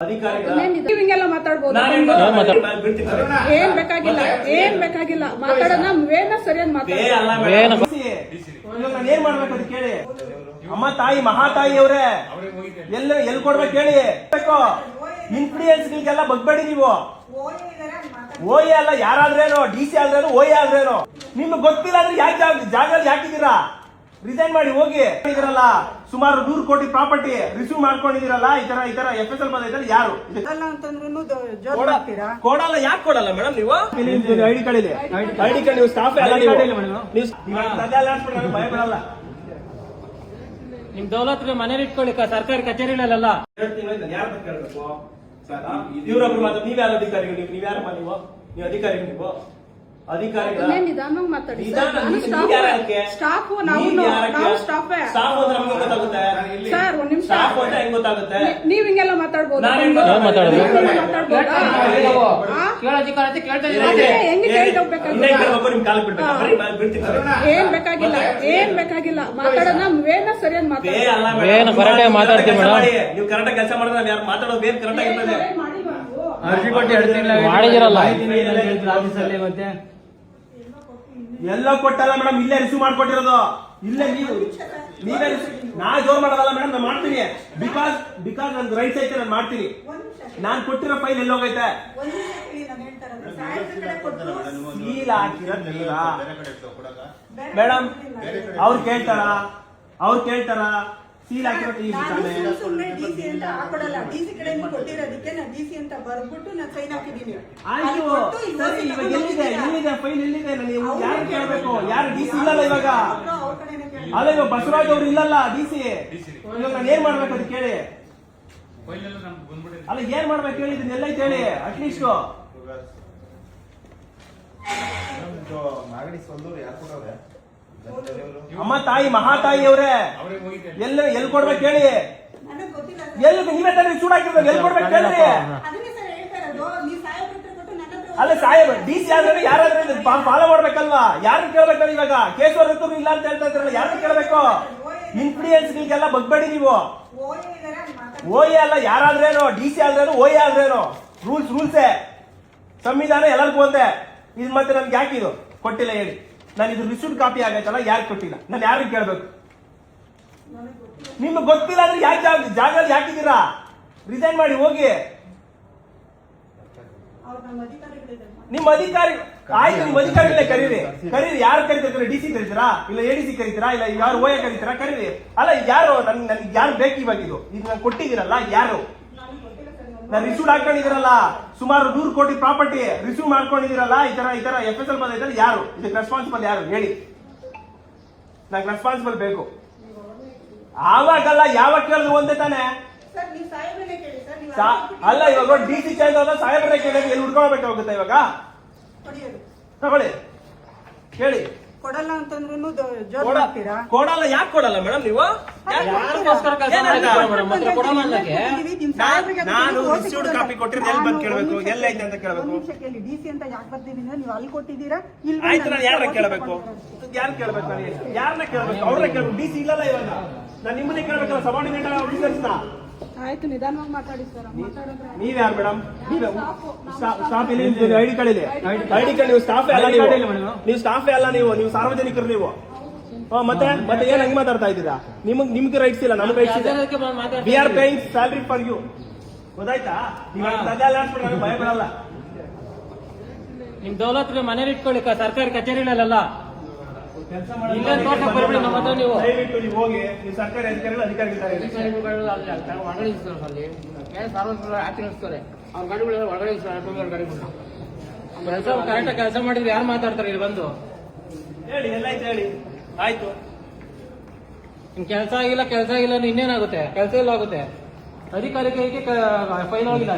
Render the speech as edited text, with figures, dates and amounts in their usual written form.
ಹಿಂಗೆಲ್ಲ ಮಾತಾಡ್ಬೋದು. ಏನ್ ಬೇಕಾಗಿಲ್ಲ ಮಾತಾಡೋಣ. ವೇನ ಸರಿಯಾಗಿ ಮಾತಾಡ. ಏನ್ ಮಾಡ್ಬೇಕು ಅದು ಕೇಳಿ. ಅಮ್ಮ ತಾಯಿ ಮಹಾತಾಯಿ ಅವ್ರೆ ಎಲ್ಲಿ ಕೊಡ್ಬೇಕು ಹೇಳಿ. ಇನ್ಫ್ಲೂಯೆನ್ಸ್ಗಳಿಗೆಲ್ಲ ಬಗ್ಬೇಡಿ ನೀವು. ಓಯೆ ಅಲ್ಲ, ಯಾರಾದ್ರೇನು DC ಆದ್ರೇನು ಓಯೆ ಆದ್ರೇನು ನಿಮ್ಗೆ ಗೊತ್ತಿಲ್ಲ ಅಂದ್ರೆ ಯಾಕೆ ಜಾಗದಲ್ಲಿ ಹಾಕಿದೀರಾ? ರಿಸೈನ್ ಮಾಡಿ ಹೋಗಿ. ಇದ್ರಲ್ಲ ಸುಮಾರು 100 ಕೋಟಿ ಪ್ರಾಪರ್ಟಿ ರಿಸೀವ್ ಮಾಡ್ಕೊಂಡಿದಿರಲ್ಲ. ಈ ತರ FSL ಬಂದೈತಲ್ಲ, ಯಾರು ಕೊಡಲ್ಲ? ಯಾಕೆ ಕೊಡಲ್ಲ ಮೇಡಮ್? ನೀವು ಐಡಿ ಕಾರ್ಡ್ ಇದೆ, ಐಡಿ ಕಾರ್ಡ್ ನೀವು ಸ್ಟಾಫ್ ಭಯ ಬರಲ್ಲ. ನಿಮ್ ದೌಲತ್ ಮನೇಲಿ ಇಟ್ಕೊಳ್ಳಿ, ಸರ್ಕಾರಿ ಕಚೇರಿಗಳಲ್ಲ. 2 ತಿಂಗಳಿಂದ ಯಾರು ಕೇಳಬೇಕು ಸರ್? ಇವ್ರೊಬ್ರು ಮಾತ್ರ ನೀವ್ಯಾರು ಅಧಿಕಾರಿಗಳು? ನೀವ್ಯಾರಮ್ಮ? ನೀವು ಅಧಿಕಾರಿ? ನೀವು ನಿಧಾನವಾಗಿ ಮಾತಾಡಿ. ಸ್ಟಾಫ್ ನೀವ್ ಹಿಂಗೆಲ್ಲ ಮಾತಾಡ್ಬೋದು. ಏನ್ ಬೇಕಾಗಿಲ್ಲ ಮಾತಾಡೋಣ. ವೇನ ಸರಿಯಾಗಿ ಮಾತಾಡ್ತೀವಿ. ನೀವು ಕರೆಕ್ಟ್ ಕೆಲಸ ಮಾಡಿದ್ರೆ ಯಾರು ಮಾತಾಡೋದು ಬೇರೆ ಕರೆಕ್ಟ್ ಆಗಿರ್ತದೆ. ಅರ್ಜಿ ಕೊಟ್ಟು 2 ತಿಂಗಳು ಮಾಡಿದಿರಲ್ಲ ಮತ್ತೆ ಎಲ್ಲ ಕೊಟ್ಟಲ್ಲ ಮೇಡಮ್. ಇಲ್ಲೇ ರಿಸೀವ್ ಮಾಡ್ಕೊಟ್ಟಿರೋದು. ಇಲ್ಲೇ ನೀವೇ ನಾ ಜೋರ್ ಮಾಡೋದಲ್ಲ ಮೇಡಮ್. ನಾನು ಮಾಡ್ತೀನಿ. ಬಿಕಾಸ್ ನನ್ ರೈಟ್ಸ್ ಐತೆ, ನಾನು ಮಾಡ್ತೀನಿ. ನಾನ್ ಕೊಟ್ಟಿರೋ ಫೈಲ್ ಎಲ್ಲೋಗೈತೆ? ಸೀಲ್ ಹಾಕಿರೋದಿಲ್ಲ ಮೇಡಮ್. ಅವ್ರು ಕೇಳ್ತಾರ ಸೀಲ್ ಹಾಕಿರೋದು. ಎಲ್ಲಿದೆ ಫೈಲ್? ಎಲ್ಲಿದೆ? ನೀವು ಯಾರು ಕೇಳಬೇಕು? ಯಾರು DC ಇಲ್ಲಲ್ಲ ಇವಾಗ. ಅಲ್ಲ, ಇವಾಗ ಬಸವರಾಜ್ ಅವರು ಇಲ್ಲಲ್ಲ DC. ಇವಾಗ ನಾನು ಏನ್ ಮಾಡ್ಬೇಕು ಅದು ಕೇಳಿ. ಅಲ್ಲ, ಏನ್ ಮಾಡ್ಬೇಕು ಹೇಳಿ. ಇದನ್ನೆಲ್ಲ ಐತೆ ಹೇಳಿ ಅಟ್ಲೀಸ್ಟ್. ಅಮ್ಮ ತಾಯಿ ಮಹಾತಾಯಿ ಅವ್ರೆ ಎಲ್ಲಿ ಕೊಡ್ಬೇಕು ಹೇಳಿ. ನೀವೇ ತಾನೇ ಚೂಡ್ ಹಾಕಿರ್ಬೇಕು. ಎಲ್ಲಿ ಕೊಡ್ಬೇಕು ಹೇಳ್ರಿ. ಅಲ್ಲ, ಸಾಹೇಬ್ DC ಆದ್ರೆ ಯಾರಾದ್ರೂ ಫಾಲೋ ಮಾಡ್ಬೇಕಲ್ವಾ? ಯಾರು ಕೇಳ್ಬೇಕಲ್ಲ? ಇವಾಗ ಕೇಶವರ್ ಇಲ್ಲ ಅಂತ ಹೇಳ್ತಾ ಇದ್ರಲ್ಲ, ಯಾರು ಕೇಳ್ಬೇಕು? ಇನ್ಫ್ಲೂಯೆನ್ಸ್ಗಳಿಗೆಲ್ಲ ಬಗ್ಬೇಡಿ ನೀವು. ಓಯೆ ಅಲ್ಲ, ಯಾರಾದ್ರೇನು DC ಆದ್ರೇನು ಓಯೆ ಆದ್ರೇನು ರೂಲ್ಸೇ. ಸಂವಿಧಾನ ಎಲ್ಲರಿಗೂ ಒಂದೇ. ಇದು ಮತ್ತೆ ನನ್ಗೆ ಯಾಕೆ ಇದು ಕೊಟ್ಟಿಲ್ಲ ಹೇಳಿ. ನಾನು ಇದು ರಿಸೀವ್ಡ್ ಕಾಪಿ ಆಗೈತಲ್ಲ, ಯಾರು ಕೊಟ್ಟಿಲ್ಲ? ನಾನು ಯಾರಿಗೆ ಕೇಳ್ಬೇಕು? ನಿಮ್ಗೆ ಗೊತ್ತಿಲ್ಲ ಅಂದ್ರೆ ಯಾಕೆ ಜಾಗದಲ್ಲಿ ಹಾಕಿದೀರಾ? ರಿಸೈನ್ ಮಾಡಿ ಹೋಗಿ. ನಿಮ್ಮ ಅಧಿಕಾರಿ ಆಯ್ತು, ನಿಮ್ಮ ಅಧಿಕಾರಿಗಳೇ ಕರೀರಿ. ಯಾರು ಕರಿತೀರಾ? DC ಕರಿತೀರಾ? ಇಲ್ಲ ADC ಕರಿತೀರಾ? ಇಲ್ಲ ಯಾರು ಓಯ ಕರಿತೀರಾ? ಕರೀರಿ. ಅಲ್ಲ, ಯಾರು ನನ್ಗೆ ಯಾರು ಬೇಕು ಇವಾಗ? ಇದು ನಾನು ಕೊಟ್ಟಿದ್ದೀರಲ್ಲ, ಯಾರು? ನಾನು ರಿಸೀವ್ ಹಾಕೊಂಡಿದ್ದೀರಲ್ಲ, ಸುಮಾರು 100 ಕೋಟಿ ಪ್ರಾಪರ್ಟಿ ರಿಸೀವ್ ಮಾಡ್ಕೊಂಡಿದ್ದೀರಲ್ಲ. ಈ ತರ FSL ಬಂದೈತಲ್ಲ, ಯಾರು ಇದಕ್ಕೆ ರೆಸ್ಪಾನ್ಸಿಬಲ್? ಯಾರು ಹೇಳಿ. ನಂಗೆ ರೆಸ್ಪಾನ್ಸಿಬಲ್ ಬೇಕು. ಆವಾಗಲ್ಲ, ಯಾವಾಗ ಕೇಳಿದ್ರು ಒಂದೇ ತಾನೆ. ಅಲ್ಲ, ಇವಾಗ DC ಚೇಂಜ್ ಆದ ಸಾಹೇಬ್ರೆ ಕೇಳಿ ಎಲ್ಲಿ ಹುಡ್ಕೊಳ್ಬೇಕಾಗುತ್ತೆ ಇವಾಗ. ತಗೊಳ್ಳಿ, ಕೇಳಿ. ಕೊಡಲ್ಲ ಅಂತಂದ್ರೂ ಕೊಡಲ್ಲ. ಯಾಕೆ ಕೊಡಲ್ಲ ಮೇಡಮ್? ನೀವು ನಾನು ರಿಸೀವ್ಡ್ ಕಾಪಿ ಕೊಟ್ಟಿರೋದು ಎಲ್ಲಿ ಬಂದು ಕೇಳಬೇಕು? ಎಲ್ಲೈತೆ ಅಂತ ಕೇಳಬೇಕು. DC ಅಂತ ಯಾಕೆ ಬರ್ತೀವಿ? ನೀವು ಅಲ್ಲಿ ಕೊಟ್ಟಿದ್ದೀರಾ? ಆಯ್ತು, ನಾನು ಯಾರನ್ನ ಕೇಳಬೇಕು? ಯಾರು ಕೇಳ್ಬೇಕು? ನಾನು ಯಾರನ್ನ ಕೇಳಬೇಕು? ಅವ್ರನ್ನ ಕೇಳಬೇಕು. DC ಇಲ್ಲಲ್ಲ ಇವಾಗ. ನಾನು ನಿಮ್ಮನ್ನೇ ಕೇಳಬೇಕಲ್ಲ, ಸಬಾರ್ಡಿನೇಟ್ ಆಫೀಸರ್ಸ್ನ. ಆಯ್ತು, ನಿಧಾನವಾಗಿ ಮಾತಾಡಿ ಸರ್. ನೀವ್ ಯಾರು ಮೇಡಮ್? ಸ್ಟಾಫ್ ಇಲ್ಲಿ ಐಡಿ ಕಾರ್ಡ್ ಇದೆ. ಐಡಿ ಕಾರ್ಡ್ ನೀವು ಸ್ಟಾಫ್ ಅಲ್ಲ. ನೀವು ಸ್ಟಾಫ್ ಅಲ್ಲ, ನೀವು ಸಾರ್ವಜನಿಕರು. ನೀವು ಮತ್ತೆ ಏನ್ ಹಂಗ್ ಮಾತಾಡ್ತಾ ಇದ್ದೀರಾ? ನಿಮ್ಗೆ ರೈಟ್ಸ್ ಇಲ್ಲ, ನಮ್ಗೆ ರೈಟ್ಸ್ ಇದೆ. We are paying salary for you. ಗೊತ್ತಾಯ್ತಾ? ನನಗೆ ಭಯ ಬರಲ್ಲ. ನಿಮ್ ದೌಲತ್ ಮನೇಲಿ ಇಟ್ಕೊಳ್ಳಿ, ಸರ್ಕಾರಿ ಕಚೇರಿಗಳಲ್ಲ. ದಯವಿಟ್ಟು ನೀವು ಹೋಗಿ. ನೀವು ಸರ್ಕಾರಿ ಅಧಿಕಾರಿಗಳು ಕರೆಕ್ಟ್ ಕೆಲಸ ಮಾಡಿದ್ರೆ ಯಾರು ಮಾತಾಡ್ತಾರೆ ಇಲ್ಲಿ ಬಂದು? ಹೇಳಿ, ಎಲ್ಲಾಯ್ತು ಹೇಳಿ. ಆಯ್ತು, ಕೆಲಸ ಆಗಿಲ್ಲ ಇನ್ನೇನಾಗುತ್ತೆ? ಕೆಲಸ ಇಲ್ಲ ಆಗುತ್ತೆ. ಅಧಿಕಾರಿಗೆ ಫೈನ್ ಹೋಗಿಲ್ಲ.